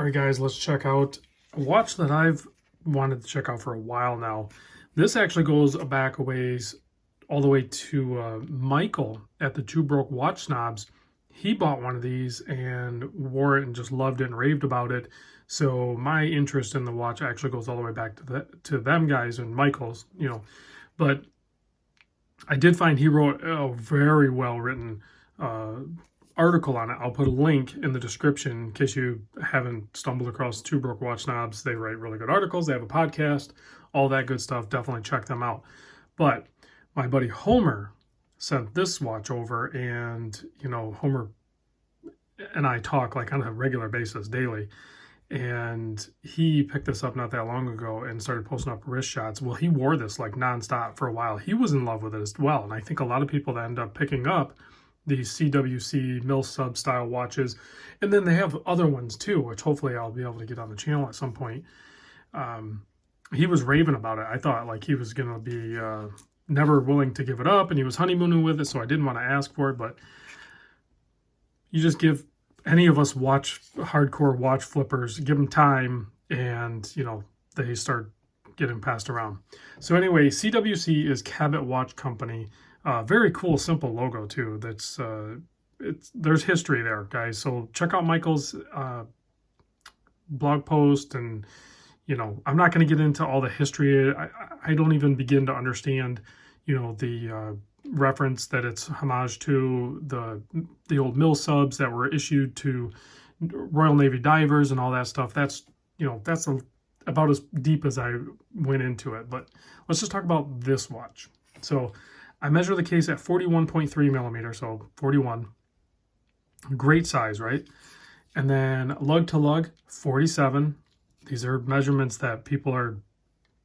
All right, guys, let's check out a watch that I've wanted to check out for a while now. This actually goes back a ways all the way to Michael at the Two Broke Watch Snobs. He bought one of these and wore it and just loved it and raved about it. So my interest in the watch actually goes all the way back to them guys and Michael's, But I did find he wrote a very well written article on it. I'll put a link in the description in case you haven't stumbled across Two Broke Watch Snobs. They write really good articles. They have a podcast, all that good stuff. Definitely check them out. But my buddy Homer sent this watch over, and Homer and I talk like on a regular basis daily. And he picked this up not that long ago and started posting up wrist shots. Well, he wore this like nonstop for a while. He was in love with it as well. And I think a lot of people that end up picking up these CWC mill sub style watches, and then they have other ones too, which hopefully I'll be able to get on the channel at some point. He was raving about it. I thought like he was going to be never willing to give it up, and he was honeymooning with it, so I didn't want to ask for it. But you just give any of us hardcore watch flippers, give them time, and they start getting passed around. So anyway, CWC is Cabot Watch Company. Very cool, simple logo too. That's there's history there, guys. So check out Michael's blog post, and I'm not going to get into all the history. I don't even begin to understand, the reference that it's homage to the old mill subs that were issued to Royal Navy divers and all that stuff. That's about as deep as I went into it. But let's just talk about this watch. So I measure the case at 41.3 millimeters, so 41. Great size, right? And then lug to lug, 47. These are measurements that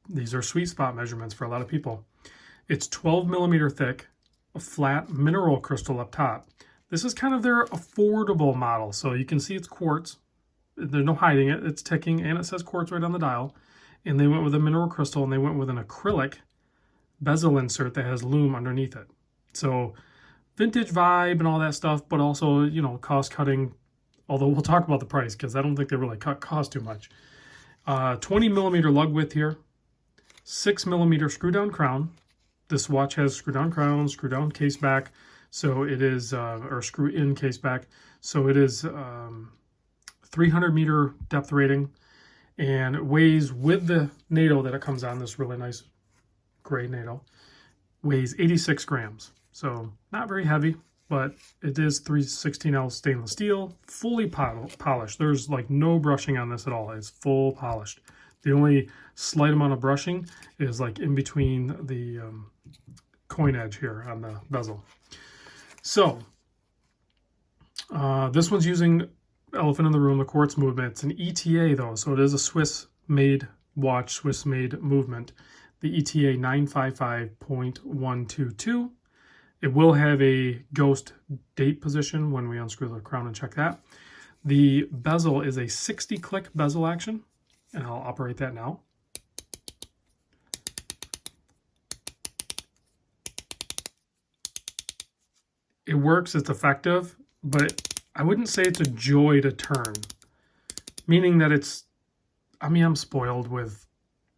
these are sweet spot measurements for a lot of people. It's 12 millimeter thick, a flat mineral crystal up top. This is kind of their affordable model. So you can see it's quartz. There's no hiding it. It's ticking, and it says quartz right on the dial. And they went with a mineral crystal, and they went with an acrylic bezel insert that has Lume underneath it. So vintage vibe and all that stuff, but also, cost cutting, although we'll talk about the price because I don't think they really cut cost too much. 20 millimeter lug width here, 6 millimeter screw down crown. This watch has screw down crown, screw down case back. So it is, or screw in case back. So it is 300 meter depth rating, and it weighs, with the NATO that it comes on, this really nice gray NATO, weighs 86 grams. So not very heavy, but it is 316L stainless steel, fully polished. There's like no brushing on this at all. It's full polished. The only slight amount of brushing is like in between the coin edge here on the bezel. So this one's using elephant in the room, the quartz movement. It's an ETA though, so it is a Swiss-made watch, Swiss-made movement. The ETA 955.122. It will have a ghost date position when we unscrew the crown and check that. The bezel is a 60 click bezel action, and I'll operate that now. It works, it's effective, but I wouldn't say it's a joy to turn, meaning that I'm spoiled with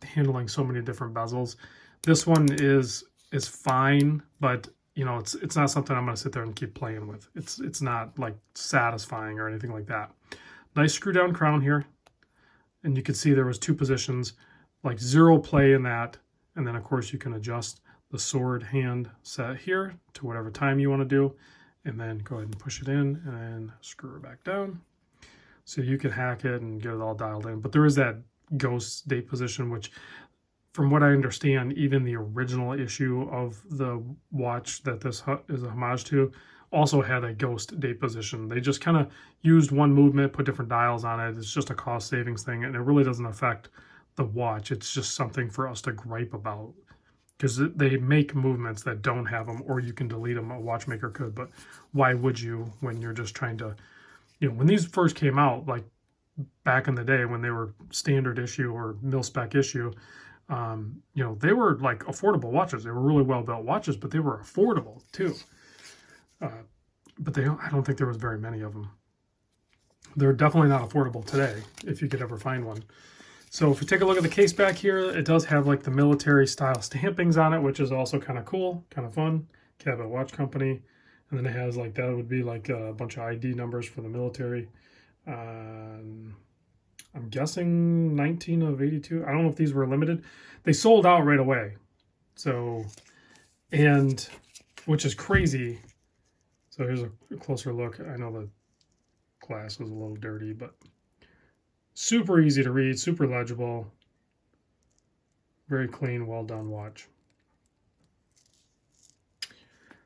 handling so many different bezels. This one is fine, but it's not something I'm going to sit there and keep playing with. It's not like satisfying or anything like that. Nice screw down crown here, and you can see there was two positions, like zero play in that, and then of course you can adjust the sword hand set here to whatever time you want to do, and then go ahead and push it in and screw it back down. So you can hack it and get it all dialed in, but there is that ghost date position, which from what I understand, even the original issue of the watch that this is a homage to also had a ghost date position. They just kind of used one movement, put different dials on it. It's just a cost savings thing, and it really doesn't affect the watch. It's just something for us to gripe about because they make movements that don't have them, or you can delete them. A watchmaker could, but why would you when you're just trying to, when these first came out, like back in the day when they were standard issue or mil spec issue, they were like affordable watches. They were really well built watches, but they were affordable too. But I don't think there was very many of them. They're definitely not affordable today if you could ever find one. So if you take a look at the case back here, it does have like the military style stampings on it, which is also kind of cool, kind of fun. Cabot Watch Company. And then it has like, that would be like a bunch of ID numbers for the military. I'm guessing 19 of 82. I don't know if these were limited. They sold out right away. So, and which is crazy. So here's a closer look. I know the glass was a little dirty, but super easy to read, super legible, very clean, well done watch.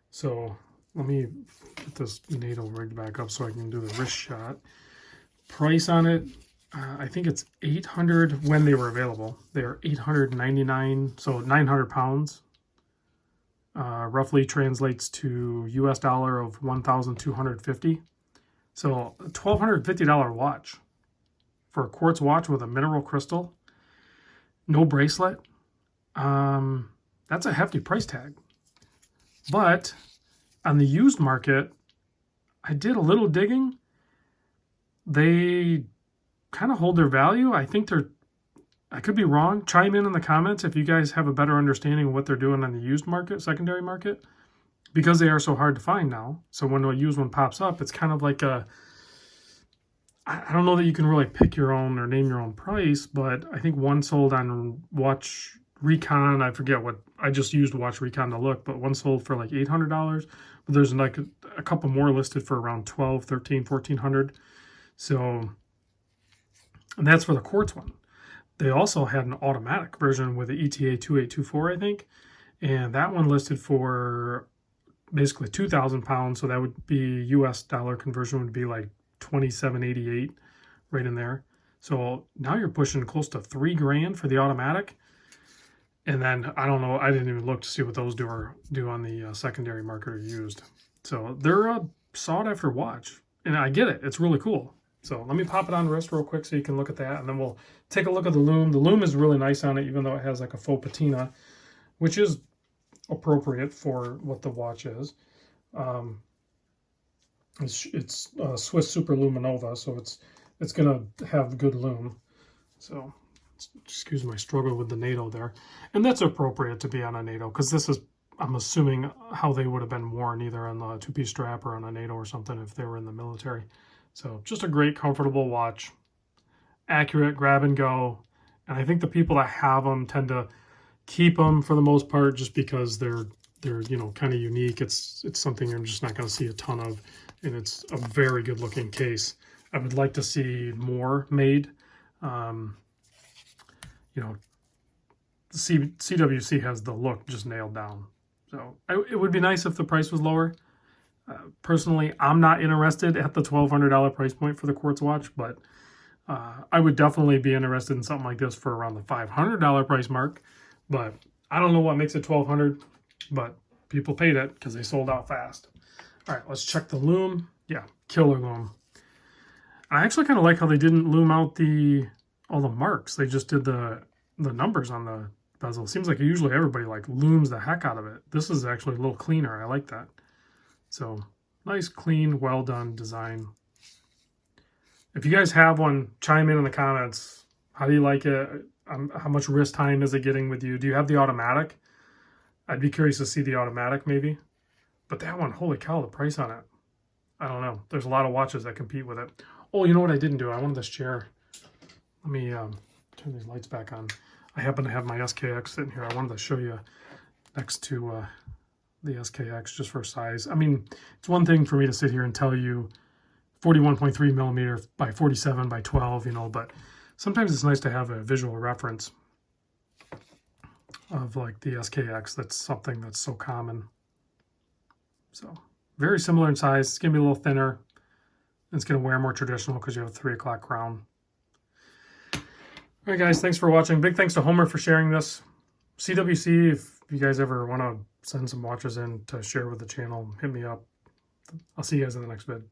So let me get this NATO rigged back up so I can do the wrist shot. Price on it, I think it's 800 when they were available. They're 899, so 900 pounds. Roughly translates to US dollar of 1,250. So a $1,250 watch for a quartz watch with a mineral crystal, no bracelet. That's a hefty price tag. But on the used market, I did a little digging. They kind of hold their value. I think I could be wrong. Chime in the comments if you guys have a better understanding of what they're doing on the used market, secondary market, because they are so hard to find now. So when a used one pops up, it's kind of like I don't know that you can really pick your own or name your own price, but I think one sold on Watch Recon. I forget what, I just used Watch Recon to look, but one sold for like $800. But there's like a couple more listed for around $1,200, $1,300, $1,400. So, and that's for the quartz one. They also had an automatic version with the ETA 2824, I think. And that one listed for basically 2,000 pounds. So that would be US dollar conversion would be like 27.88 right in there. So now you're pushing close to $3,000 for the automatic. And then I don't know, I didn't even look to see what those do on the secondary market or used. So they're a sought after watch, and I get it. It's really cool. So let me pop it on the wrist real quick so you can look at that, and then we'll take a look at the Lume. The Lume is really nice on it, even though it has like a faux patina, which is appropriate for what the watch is. It's Swiss Super Luminova, so it's gonna have good lume. So excuse my struggle with the NATO there, and that's appropriate to be on a NATO because this is, I'm assuming, how they would have been worn either on the two-piece strap or on a NATO or something if they were in the military. So just a great, comfortable watch, accurate, grab and go, and I think the people that have them tend to keep them for the most part just because they're kind of unique. It's something you're just not going to see a ton of, and it's a very good looking case. I would like to see more made. The CWC has the look just nailed down. So it would be nice if the price was lower. Personally, I'm not interested at the $1,200 price point for the quartz watch, but I would definitely be interested in something like this for around the $500 price mark. But I don't know what makes it $1,200, but people paid it because they sold out fast. All right, let's check the lume. Yeah, killer lume. I actually kind of like how they didn't lume out all the marks. They just did the numbers on the bezel. Seems like usually everybody like looms the heck out of it. This is actually a little cleaner. I like that. So nice, clean, well done design. If you guys have one, chime in the comments. How do you like it? How much wrist time is it getting with you? Do you have the automatic? I'd be curious to see the automatic maybe. But that one, holy cow, the price on it. I don't know. There's a lot of watches that compete with it. Oh, you know what I didn't do? I wanted this chair. Let me turn these lights back on. I happen to have my SKX sitting here. I wanted to show you next to the SKX just for size. I mean, it's one thing for me to sit here and tell you 41.3 millimeter by 47 by 12, but sometimes it's nice to have a visual reference of like the SKX. That's something that's so common. So very similar in size. It's gonna be a little thinner. It's gonna wear more traditional because you have a 3 o'clock crown. All right, guys, thanks for watching. Big thanks to Homer for sharing this. CWC, if you guys ever want to send some watches in to share with the channel, hit me up. I'll see you guys in the next vid.